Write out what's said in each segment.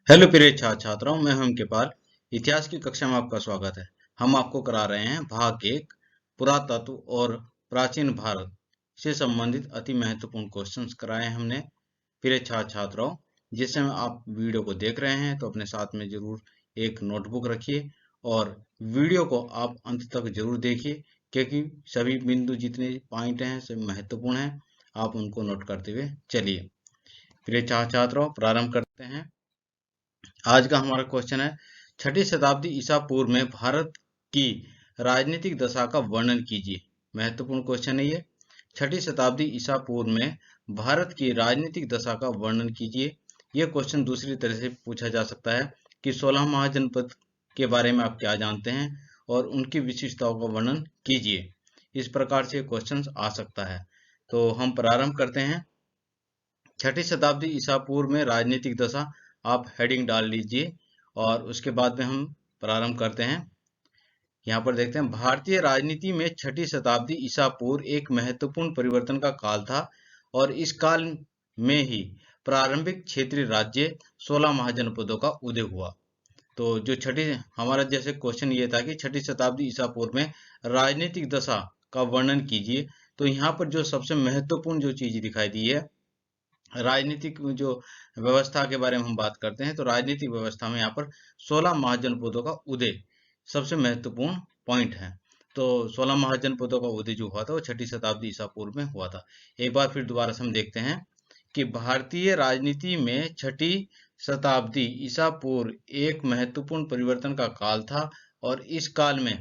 Hello प्रिय छात्रों, मैं हूं उनके पाल। इतिहास की कक्षा में आपका स्वागत है। हम आपको करा रहे हैं भाग एक, पुरातत्व और प्राचीन भारत से संबंधित अति महत्वपूर्ण क्वेश्चंस कराए हैं हमने। प्रिय छात्रों, जिस समय आप वीडियो को देख रहे हैं तो अपने साथ में जरूर एक नोटबुक रखिए और वीडियो को आप अंत तक जरूर देखिए, क्योंकि सभी बिंदु जितने पॉइंट हैं सभी महत्वपूर्ण हैं। आप उनको नोट करते हुए चलिए। प्रिय छात्रों, प्रारंभ करते हैं। आज का हमारा क्वेश्चन है, छठी शताब्दी ईसा पूर्व में भारत की राजनीतिक दशा का वर्णन कीजिए। महत्वपूर्ण क्वेश्चन है ये। छठी शताब्दी ईसा पूर्व में भारत की राजनीतिक दशा का वर्णन कीजिए। यह क्वेश्चन दूसरी तरह से पूछा जा सकता है कि 16 महाजनपद के बारे में आप क्या जानते हैं और उनकी विशिष्टताओं का वर्णन कीजिए। इस प्रकार से क्वेश्चन आ सकता है। तो हम प्रारंभ करते हैं। छठी शताब्दी ईसा पूर्व में राजनीतिक दशा, आप हेडिंग डाल लीजिए और उसके बाद में हम प्रारंभ करते हैं। यहाँ पर देखते हैं, भारतीय राजनीति में छठी शताब्दी ईसा पूर्व एक महत्वपूर्ण परिवर्तन का काल था और इस काल में ही प्रारंभिक क्षेत्रीय राज्य 16 महाजनपदों का उदय हुआ। तो जो छठी, हमारा जैसे क्वेश्चन ये था कि छठी शताब्दी ईसा पूर्व में राजनीतिक दशा का वर्णन कीजिए। तो यहाँ पर जो सबसे महत्वपूर्ण जो चीज दिखाई दी है, राजनीतिक जो व्यवस्था के बारे में हम बात करते हैं, तो राजनीतिक व्यवस्था में यहाँ पर 16 महाजनपदों का उदय सबसे महत्वपूर्ण पॉइंट है। तो 16 महाजनपदों का उदय जो हुआ था वो छठी शताब्दी ईसा पूर्व में हुआ था। एक बार फिर दोबारा से हम देखते हैं कि भारतीय राजनीति में छठी शताब्दी ईसा पूर्व एक महत्वपूर्ण परिवर्तन का काल था और इस काल में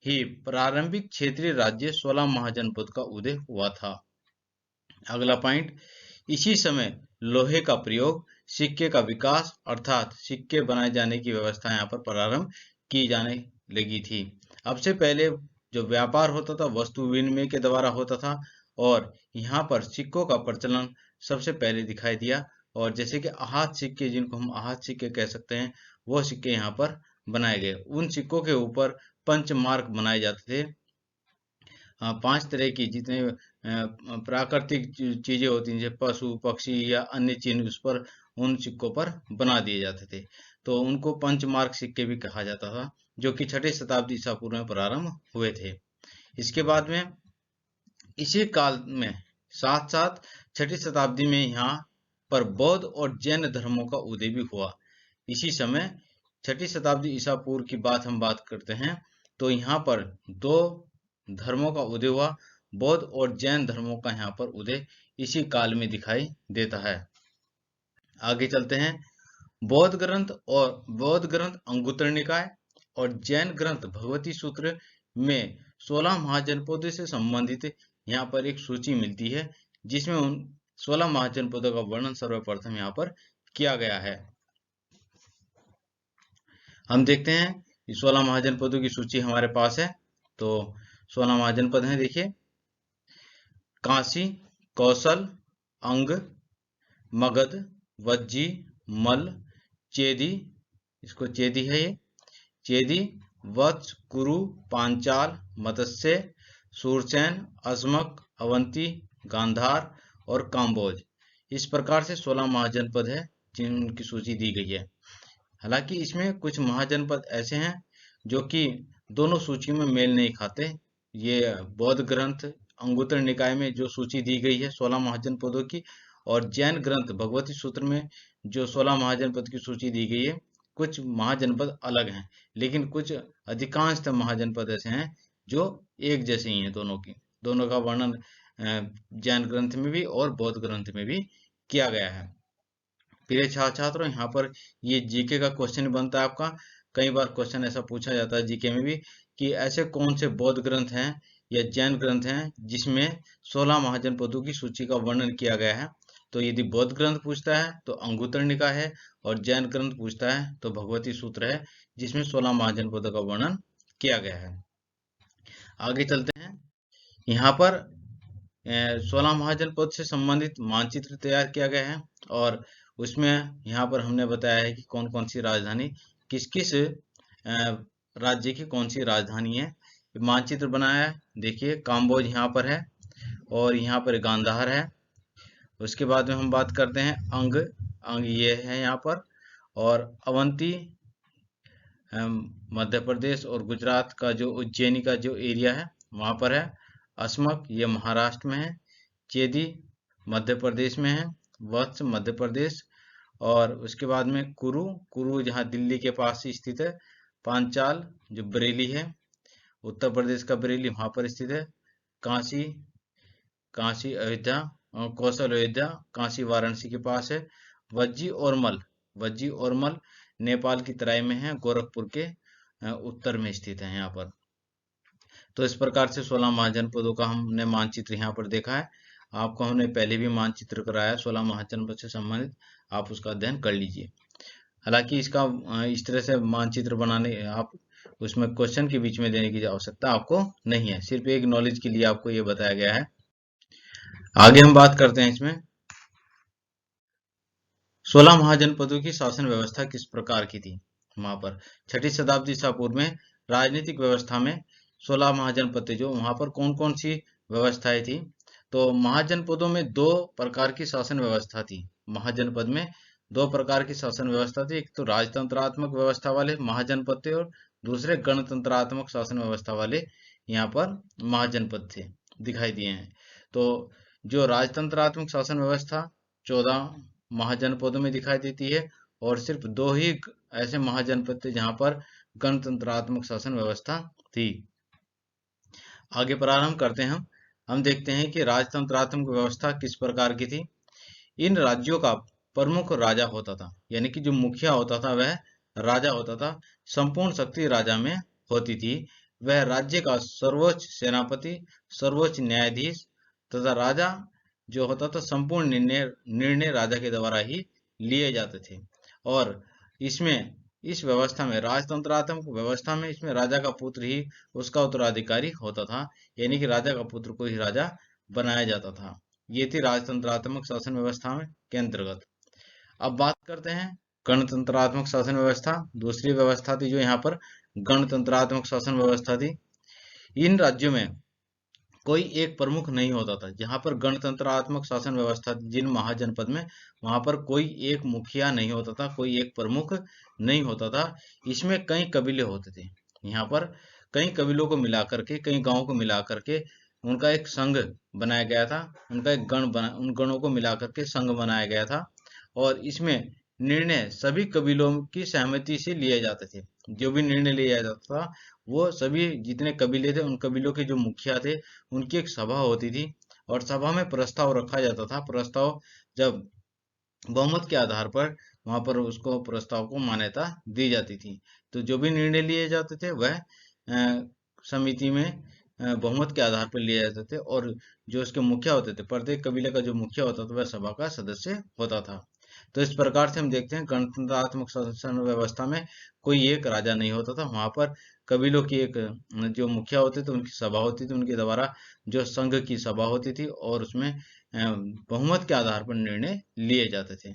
ही प्रारंभिक क्षेत्रीय राज्य 16 महाजनपद का उदय हुआ था। अगला पॉइंट, इसी समय लोहे का प्रयोग, सिक्के का विकास अर्थात सिक्के बनाए जाने की व्यवस्था यहाँ पर प्रारंभ की जाने लगी थी। अब से पहले जो व्यापार होता था वस्तु विनिमय के द्वारा होता था और यहाँ पर सिक्कों का प्रचलन सबसे पहले दिखाई दिया। और जैसे कि आहत सिक्के, जिनको हम आहत सिक्के कह सकते हैं, वो सिक्के यहाँ पर बनाए गए। उन सिक्कों के ऊपर पंच मार्क बनाए जाते थे। 5 तरह की जितने प्राकृतिक चीजें होती हैं, जैसे पशु पक्षी या अन्य चिन्ह, उस पर उन सिक्कों पर बना दिए जाते थे। तो उनको पंचमार्क सिक्के भी कहा जाता था, जो कि छठी शताब्दी ईसा पूर्व में प्रारंभ हुए थे। इसके बाद में इसी काल में साथ साथ छठी शताब्दी में यहाँ पर बौद्ध और जैन धर्मों का उदय भी हुआ। इसी समय छठी शताब्दी ईसा पूर्व की हम बात करते हैं, तो यहाँ पर दो धर्मों का उदय हुआ। बौद्ध और जैन धर्मों का यहाँ पर उदय इसी काल में दिखाई देता है। आगे चलते हैं। बौद्ध ग्रंथ अंगुत्तर निकाय और जैन ग्रंथ भगवती सूत्र में 16 महाजनपदों से संबंधित यहाँ पर एक सूची मिलती है, जिसमें उन 16 महाजनपदों का वर्णन सर्वप्रथम यहाँ पर किया गया है। हम देखते हैं, 16 महाजनपदों की सूची हमारे पास है। तो 16 महाजनपद हैं, देखिए, काशी, कौशल, अंग, मगध, वज्जी, मल, चेदी, इसको चेदी है ये, चेदी, वत्स, कुरु, पांचाल, मत्स्य, सूरसेन, अस्मक, अवंती, गांधार और काम्बोज। इस प्रकार से 16 महाजनपद है जिनकी सूची दी गई है। हालांकि इसमें कुछ महाजनपद ऐसे हैं जो कि दोनों सूचियों में मेल नहीं खाते। ये बौद्ध ग्रंथ अंगुत्तर निकाय में जो सूची दी गई है 16 महाजनपदों की, और जैन ग्रंथ भगवती सूत्र में जो 16 महाजनपद की सूची दी गई है, कुछ महाजनपद अलग हैं, लेकिन कुछ अधिकांश महाजनपद ऐसे हैं जो एक जैसे ही हैं। दोनों का वर्णन जैन ग्रंथ में भी और बौद्ध ग्रंथ में भी किया गया है। प्रिय छात्रों, यहाँ पर ये जीके का क्वेश्चन बनता है आपका। कई बार क्वेश्चन ऐसा पूछा जाता है जीके में भी कि ऐसे कौन से बौद्ध ग्रंथ हैं या जैन ग्रंथ हैं जिसमें 16 महाजनपदों की सूची का वर्णन किया गया है। तो यदि बौद्ध ग्रंथ पूछता है तो अंगुत्तर निकाय है, और जैन ग्रंथ पूछता है तो भगवती सूत्र है, जिसमें 16 महाजनपदों का वर्णन किया गया है। आगे चलते हैं। यहाँ पर 16 महाजनपद से संबंधित मानचित्र तैयार किया गया है और उसमें यहाँ पर हमने बताया है कि कौन कौन सी राजधानी, किस किस राज्य की कौन सी राजधानी है। मानचित्र बनाया है, देखिए, काम्बोज यहाँ पर है और यहाँ पर गांधार है। उसके बाद में हम बात करते हैं अंग। अंग ये है यहाँ पर, और अवंती मध्य प्रदेश और गुजरात का जो उज्जैनी का जो एरिया है वहाँ पर है। अस्मक ये महाराष्ट्र में है। चेदी मध्य प्रदेश में है। वत्स मध्य प्रदेश। और उसके बाद में कुरु, कुरु जहाँ दिल्ली के पास ही स्थित है। पांचाल जो बरेली है, उत्तर प्रदेश का बरेली, वहाँ पर स्थित है। काशी, काशी अयोध्या, कौशल अयोध्या, काशी वाराणसी के पास है। वज्जी और मल, वज्जी और मल नेपाल की तराई में है, गोरखपुर के उत्तर में स्थित है यहाँ पर। तो इस प्रकार से 16 महाजनपदों का हमने मानचित्र यहाँ पर देखा है। आपको हमने पहले भी मानचित्र कराया 16 महाजनपद से संबंधित, आप उसका अध्ययन कर लीजिए। हालांकि इसका इस तरह से मानचित्र बनाने आप उसमें क्वेश्चन के बीच में देने की आवश्यकता आपको नहीं है, सिर्फ एक नॉलेज के लिए आपको ये बताया गया है। आगे हम बात करते हैं इसमें 16 महाजनपदों की शासन व्यवस्था किस प्रकार की थी। वहां पर 6ठी शताब्दी ईसा पूर्व में राजनीतिक व्यवस्था में 16 महाजनपद थे, जो वहां पर कौन कौन सी व्यवस्थाएं थी। तो महाजनपदों में दो प्रकार की शासन व्यवस्था थी। महाजनपद में दो प्रकार की शासन व्यवस्था थी। एक तो राजतंत्रात्मक व्यवस्था वाले महाजनपद थे और दूसरे गणतंत्रात्मक शासन व्यवस्था वाले यहाँ पर महाजनपद थे, दिखाई दिए हैं। तो जो राजतंत्रात्मक शासन व्यवस्था 14 महाजनपदों में दिखाई देती है और सिर्फ दो ही ऐसे महाजनपद थे जहां पर गणतंत्रात्मक शासन व्यवस्था थी। आगे प्रारंभ करते हैं हम देखते हैं कि राजतंत्रात्मक व्यवस्था किस प्रकार की थी। इन राज्यों का प्रमुख राजा होता था, यानी कि जो मुखिया होता था वह राजा होता था। संपूर्ण शक्ति राजा में होती थी। वह राज्य का सर्वोच्च सेनापति, सर्वोच्च न्यायाधीश तथा राजा जो होता था, संपूर्ण निर्णय राजा के द्वारा ही लिए जाते थे। और इसमें इस व्यवस्था में, राजतंत्रात्मक व्यवस्था में, इसमें राजा का पुत्र ही उसका उत्तराधिकारी होता था, यानी कि राजा का पुत्र को ही राजा बनाया जाता था। ये थी राजतंत्रात्मक शासन व्यवस्था में के अंतर्गत। अब बात करते हैं गणतंत्रात्मक शासन व्यवस्था। दूसरी व्यवस्था थी जो यहाँ पर गणतंत्रात्मक शासन व्यवस्था थी। इन राज्यों में कोई एक प्रमुख नहीं होता था। जहां पर गणतंत्रात्मक शासन व्यवस्था जिन महाजनपद में, वहां पर कोई एक मुखिया नहीं होता था, कोई एक प्रमुख नहीं होता था। इसमें कई कबीले होते थे। यहाँ पर कई कबीलों को मिलाकर के, कई गांवों को मिलाकर के उनका एक संघ बनाया गया था। उनका एक गण बना, उन गणों को मिलाकर के संघ बनाया गया था और इसमें निर्णय सभी कबीलों की सहमति से लिए जाते थे। जो भी निर्णय लिया जाता था वो सभी जितने कबीले थे उन कबीलों के जो मुखिया थे उनकी एक सभा होती थी और सभा में प्रस्ताव रखा जाता था। प्रस्ताव जब बहुमत के आधार पर वहां पर उसको प्रस्ताव को मान्यता दी जाती थी। तो जो भी निर्णय लिए जाते थे वह समिति में बहुमत के आधार पर लिए जाते थे और जो उसके मुखिया होते थे, प्रत्येक कबीले का जो मुखिया होता था वह सभा का सदस्य होता था। तो इस प्रकार से हम देखते हैं गणतंत्रात्मक शासन व्यवस्था में कोई एक राजा नहीं होता था। वहां पर कबीलों की एक जो मुखिया होते थे उनकी सभा होती थी, उनके द्वारा जो संघ की सभा होती थी और उसमें बहुमत के आधार पर निर्णय लिए जाते थे।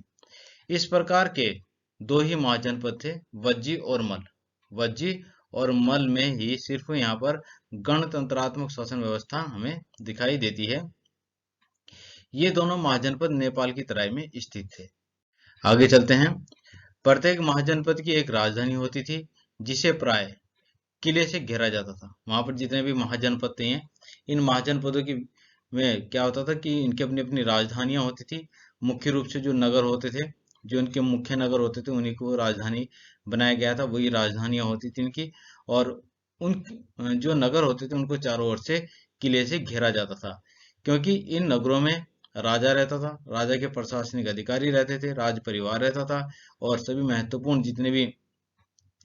इस प्रकार के दो ही महाजनपद थे, वज्जी और मल। वज्जी और मल में ही सिर्फ यहाँ पर गणतंत्रात्मक शासन व्यवस्था हमें दिखाई देती है। ये दोनों महाजनपद नेपाल की तराई में स्थित थे। आगे चलते हैं। प्रत्येक महाजनपद की एक राजधानी होती थी जिसे प्राय किले से घेरा जाता था। वहां पर जितने भी महाजनपद थे, इन महाजनपदों की में क्या होता था कि इनकी अपनी अपनी राजधानियां होती थी। मुख्य रूप से जो नगर होते थे, जो इनके मुख्य नगर होते थे, उन्हीं को राजधानी बनाया गया था, वही राजधानियां होती थी इनकी। और उन जो नगर होते थे उनको चारों ओर से किले से घेरा जाता था, क्योंकि इन नगरों में राजा रहता था, राजा के प्रशासनिक अधिकारी रहते थे, राज परिवार रहता था और सभी महत्वपूर्ण जितने भी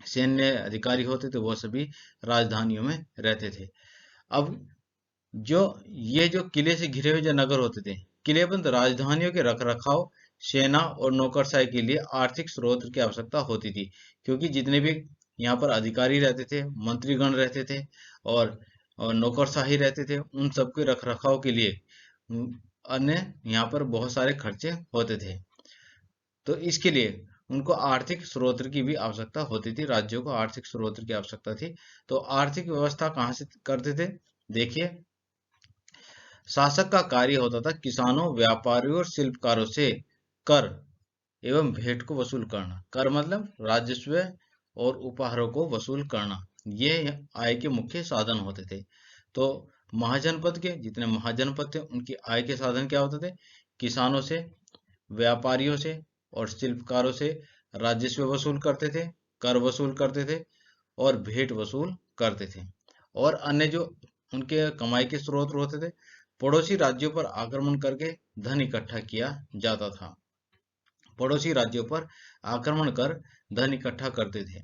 सैन्य अधिकारी होते थे वो सभी राजधानियों में रहते थे। अब जो ये जो किले से घिरे हुए जो नगर होते थे, किलेबंद राजधानियों के रखरखाव, सेना और नौकरशाही के लिए आर्थिक स्रोत की आवश्यकता होती थी, क्योंकि जितने भी यहाँ पर अधिकारी रहते थे, मंत्रीगण रहते थे और नौकरशाही रहते थे, उन सबके रखरखाव के लिए अन्य यहाँ पर बहुत सारे खर्चे होते थे। तो इसके लिए उनको आर्थिक स्रोत की भी आवश्यकता होती थी, राज्यों को आर्थिक स्रोत की आवश्यकता थी। तो आर्थिक व्यवस्था कहाँ से करते थे, देखिए। शासक का कार्य होता था किसानों, व्यापारियों और शिल्पकारों से कर एवं भेंट को वसूल करना। कर मतलब राजस्व और उपहारों को वसूल करना, ये आय के मुख्य साधन होते थे। तो महाजनपद के जितने महाजनपद थे उनकी आय के साधन क्या होते थे? किसानों से, व्यापारियों से और शिल्पकारों से राजस्व वसूल करते थे, कर वसूल करते थे और भेंट वसूल करते थे। और अन्य जो उनके कमाई के स्रोत होते थे, पड़ोसी राज्यों पर आक्रमण करके धन इकट्ठा किया जाता था। पड़ोसी राज्यों पर आक्रमण कर धन इकट्ठा करते थे।